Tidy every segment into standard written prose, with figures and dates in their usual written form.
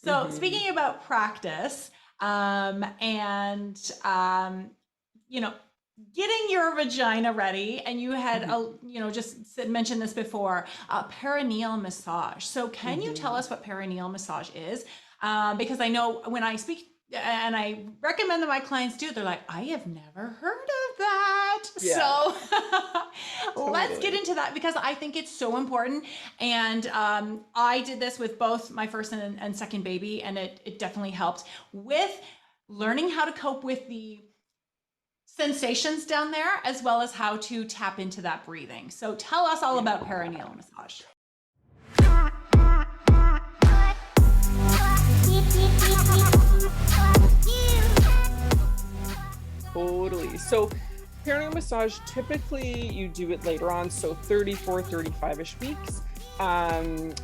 So speaking about practice, and you know, getting your vagina ready, and you had Mhm. just mentioned this before, perineal massage. So can you tell Mhm. us what perineal massage is? Because I know when I speak and I recommend that my clients do, they're like, I have never heard of that. Yeah, So let's get totally. into that because I think it's so important. And I did this with both my first and second baby, and it definitely helped with learning how to cope with the sensations down there, as well as how to tap into that breathing. So tell us all about Yeah. perineal massage. Totally. So perineal massage, typically you do it later on, so 34, 35-ish weeks.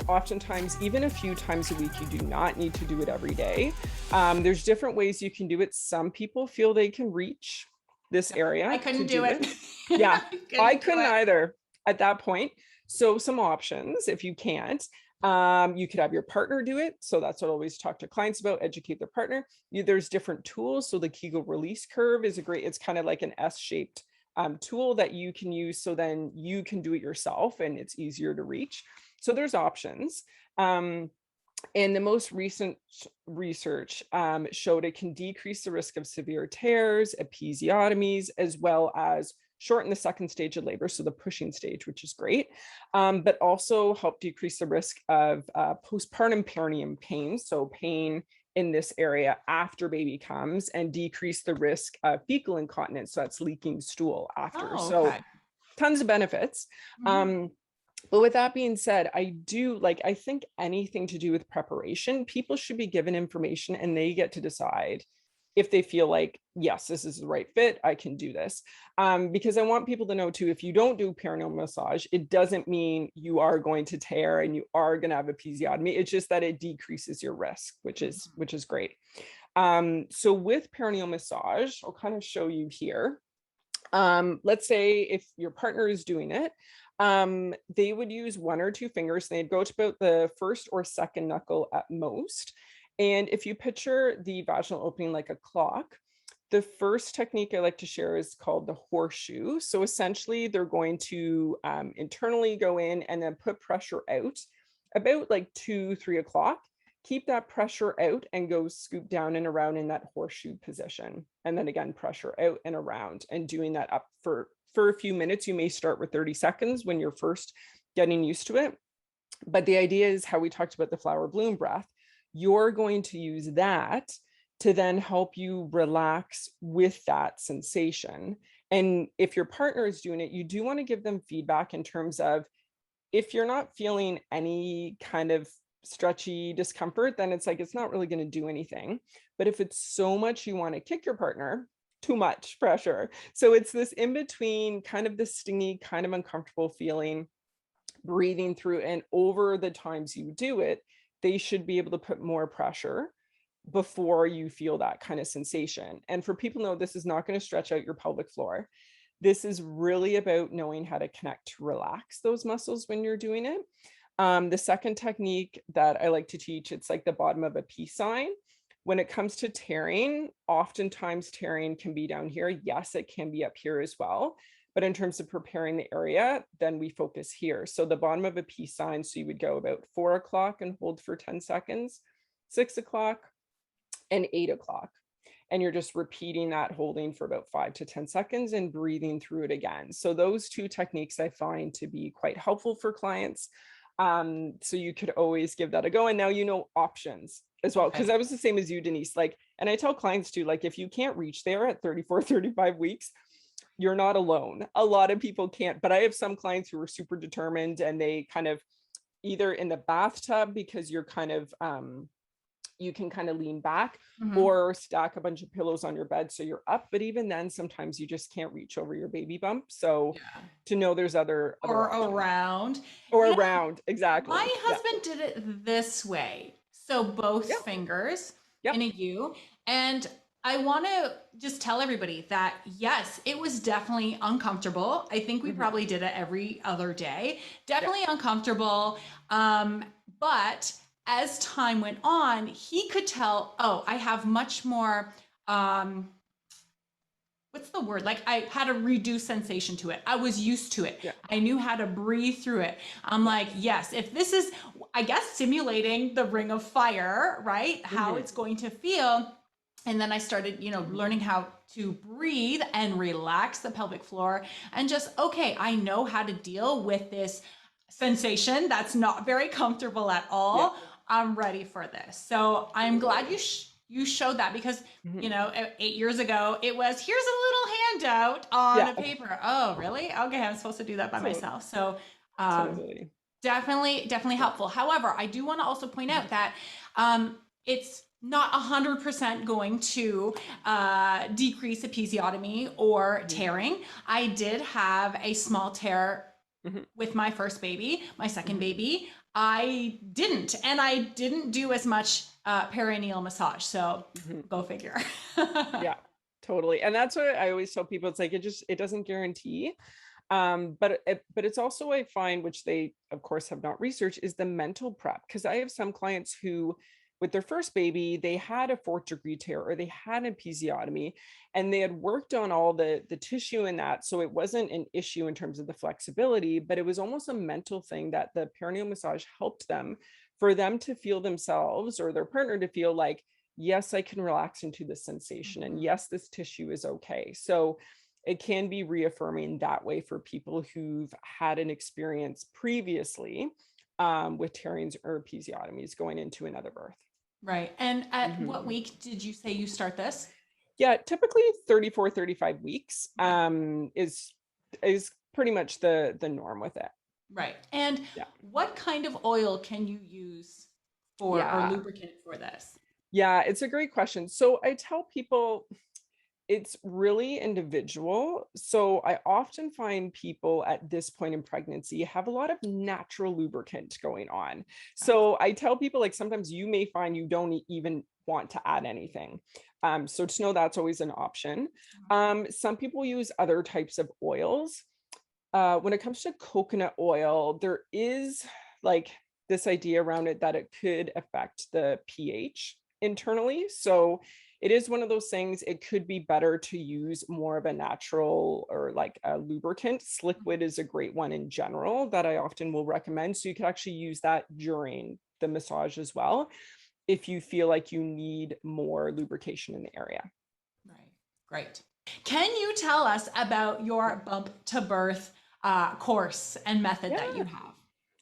Oftentimes, even a few times a week, you do not need to do it every day. There's different ways you can do it. Some people feel they can reach this I area to couldn't do do it. it. Yeah, I I couldn't do couldn't it. either at that point. So some options if you can't. You could have your partner do it. So that's what I always talk to clients about, educate their partner. There's different tools. So the Kegel release curve is a great, it's kind of like an S-shaped tool that you can use. So then you can do it yourself and it's easier to reach. So there's options. And the most recent research showed it can decrease the risk of severe tears, episiotomies, as well as shorten the second stage of labor, so the pushing stage, which is great, but also help decrease the risk of postpartum perineum pain, so pain in this area after baby comes, and decrease the risk of fecal incontinence, so that's leaking stool after. Oh, So okay. tons of benefits. Mhm. But with that being said, I think anything to do with preparation, people should be given information and they get to decide if they feel like, yes, this is the right fit, I can do this. Because I want people to know too, if you don't do perineal massage, it doesn't mean you are going to tear and you are going to have a episiotomy. It's just that it decreases your risk, which is great. So with perineal massage, I'll kind of show you here. Let's say if your partner is doing it, they would use one or two fingers. They'd go to about the first or second knuckle at most. And if you picture the vaginal opening like a clock, the first technique I like to share is called the horseshoe. So essentially, they're going to internally go in and then put pressure out about like 2, 3 o'clock. Keep that pressure out and go scoop down and around in that horseshoe position. And then again, pressure out and around and doing that up for a few minutes. You may start with 30 seconds when you're first getting used to it. But the idea is how we talked about the flower bloom breath. You're going to use that to then help you relax with that sensation. And if your partner is doing it, you do want to give them feedback in terms of if you're not feeling any kind of stretchy discomfort, then it's like it's not really going to do anything. But if it's so much you want to kick your partner, too much pressure. So it's this in between, kind of the stingy, kind of uncomfortable feeling, breathing through. And over the times you do it, they should be able to put more pressure before you feel that kind of sensation. And for people to know, this is not going to stretch out your pelvic floor. This is really about knowing how to connect to relax those muscles when you're doing it. The second technique that I like to teach, it's like the bottom of a peace sign. When it comes to tearing, oftentimes tearing can be down here. Yes, it can be up here as well. But in terms of preparing the area, then we focus here. So the bottom of a peace sign, so you would go about 4 o'clock and hold for 10 seconds, 6 o'clock, and 8 o'clock. And you're just repeating that holding for about 5 to 10 seconds and breathing through it again. So those two techniques I find to be quite helpful for clients. So you could always give that a go. And now you know options as well, because Okay. I was the same as you, Denise. Like, and I tell clients too, like, if you can't reach there at 34, 35 weeks, you're not alone. A lot of people can't, but I have some clients who are super determined and they kind of either in the bathtub because you're kind of you can kind of lean back Mhm. or stack a bunch of pillows on your bed so you're up. But even then, sometimes you just can't reach over your baby bump. So Yeah. to know there's other Or options around. or You know, around. my Exactly. Yeah. husband did it this way. So both Yep. fingers in Yep. a U. And I want to just tell everybody that yes, it was definitely uncomfortable. I think we Mm-hmm. probably did it every other day. Yep. Definitely uncomfortable. Um, but as time went on, he could tell, oh, I have much more, what's the word? Like I had a reduced sensation to it. I was used to it. Yeah. I knew how to breathe through it. I'm Yeah. like, yes, if this is, I guess, simulating the ring of fire, right? How Mhm. it's going to feel. And then I started, Mhm. learning how to breathe and relax the pelvic floor and just, okay, I know how to deal with this sensation that's not very comfortable at Yeah. all. I'm ready for this. So I'm glad Totally. you showed that because Mhm. 8 years ago, it was here's a little handout on Yeah. a paper. Oh, really? Okay, I'm supposed to do that by So myself. So, um, totally. definitely Yeah. helpful. However, I do want to also point Mhm. out that it's not 100% going to decrease episiotomy or Mhm. tearing. I did have a small tear Mhm. with my first baby. My second Mhm. baby, I didn't. And I didn't do as much perineal massage. So Mhm. go figure. Yeah, totally. And that's what I always tell people. It's like it doesn't guarantee. But it's also, I find, which they of course have not researched, is the mental prep. Because I have some clients who, with their first baby, they had a fourth degree tear or they had an episiotomy, and they had worked on all the tissue in that, so it wasn't an issue in terms of the flexibility, but it was almost a mental thing that the perineal massage helped them, for them to feel themselves or their partner to feel like, yes, I can relax into this sensation, and Mhm. yes, this tissue is okay. So it can be reaffirming that way for people who've had an experience previously with tearings or episiotomies going into another birth. Right. And at what Mhm. week did you say you start this? Yeah, typically 34, 35 weeks Okay. is pretty much the norm with it. Right. And Yeah. what kind of oil can you use for or Yeah. lubricant for this? Yeah, it's a great question. So I tell people it's really individual. So I often find people at this point in pregnancy have a lot of natural lubricant going on. Okay. So I tell people, like, sometimes you may find you don't even want to add anything. So to know that's always an option. Some people use other types of oils. When it comes to coconut oil, there is like this idea around it that it could affect the pH internally. So it is one of those things, it could be better to use more of a natural or like a lubricant. Sliquid is a great one in general that I often will recommend. So you could actually use that during the massage as well, if you feel like you need more lubrication in the area. Right. Great. Can you tell us about your bump to birth course and method that you Yeah. have?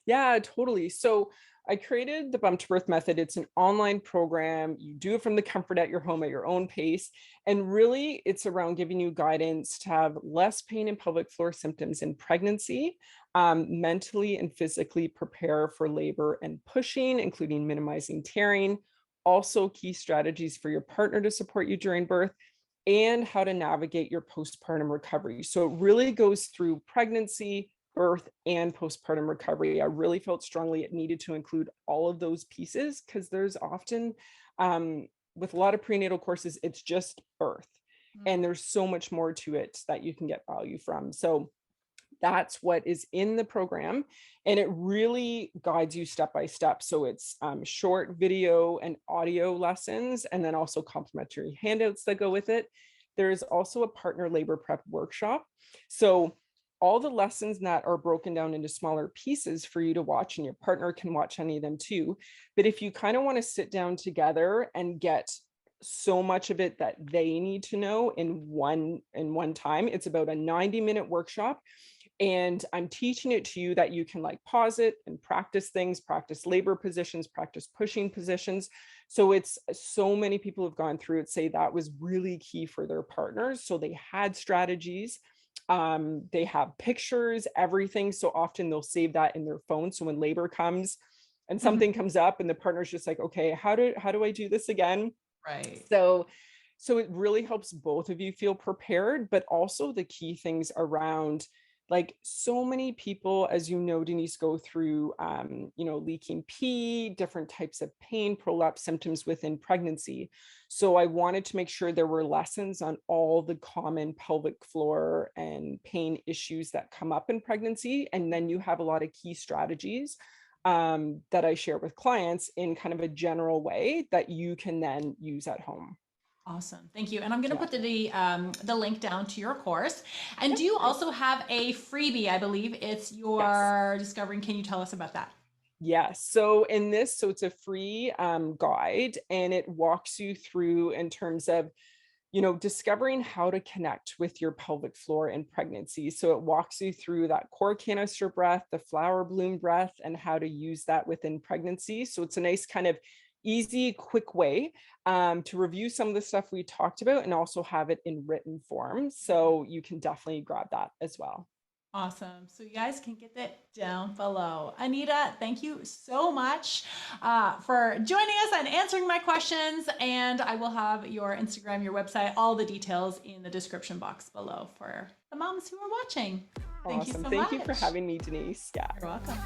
Yeah, totally. So I created the Bump to Birth method. It's an online program. You do it from the comfort at your home at your own pace. And really, it's around giving you guidance to have less pain and pelvic floor symptoms in pregnancy, mentally and physically prepare for labor and pushing, including minimizing tearing, also key strategies for your partner to support you during birth, and how to navigate your postpartum recovery. So it really goes through pregnancy, birth, and postpartum recovery. I really felt strongly it needed to include all of those pieces because there's often, with a lot of prenatal courses, it's just birth. And Mm. there's so much more to it that you can get value from. So that's what is in the program, and it really guides you step by step. So it's short video and audio lessons, and then also complimentary handouts that go with it. There's also a partner labor prep workshop. So all the lessons that are broken down into smaller pieces for you to watch, and your partner can watch any of them too. But if you kind of want to sit down together and get so much of it that they need to know in one time, it's about a 90-minute workshop, and I'm teaching it to you that you can like pause it and practice things, practice labor positions, practice pushing positions. So it's so many people have gone through it, say that was really key for their partners. So they had strategies, they have pictures, everything. So often they'll save that in their phone. So when labor comes and something comes up and the partner's just like, okay, how do I do this again? Right. So it really helps both of you feel prepared, but also the key things around, like, so many people, as you know, Denise, go through leaking pee, different types of pain, prolapse symptoms within pregnancy. So I wanted to make sure there were lessons on all the common pelvic floor and pain issues that come up in pregnancy, and then you have a lot of key strategies that I share with clients in kind of a general way that you can then use at home. Awesome. Thank you. And I'm going to Yeah. put the link down to your course. And Yep. do you also have a freebie? I believe it's Yes. your discovering. Can you tell us about that? Yes. So in this, so it's a free guide, and it walks you through in terms of, discovering how to connect with your pelvic floor in pregnancy. So it walks you through that core canister breath, the flower bloom breath, and how to use that within pregnancy. So it's a nice kind of easy, quick way to review some of the stuff we talked about and also have it in written form. So you can definitely grab that as well. Awesome. So you guys can get that down below. Anita, thank you so much for joining us and answering my questions. And I will have your Instagram, your website, all the details in the description box below for the moms who are watching. Thank you Awesome. so Thank much. you for having me, Denise. Yeah. You're welcome.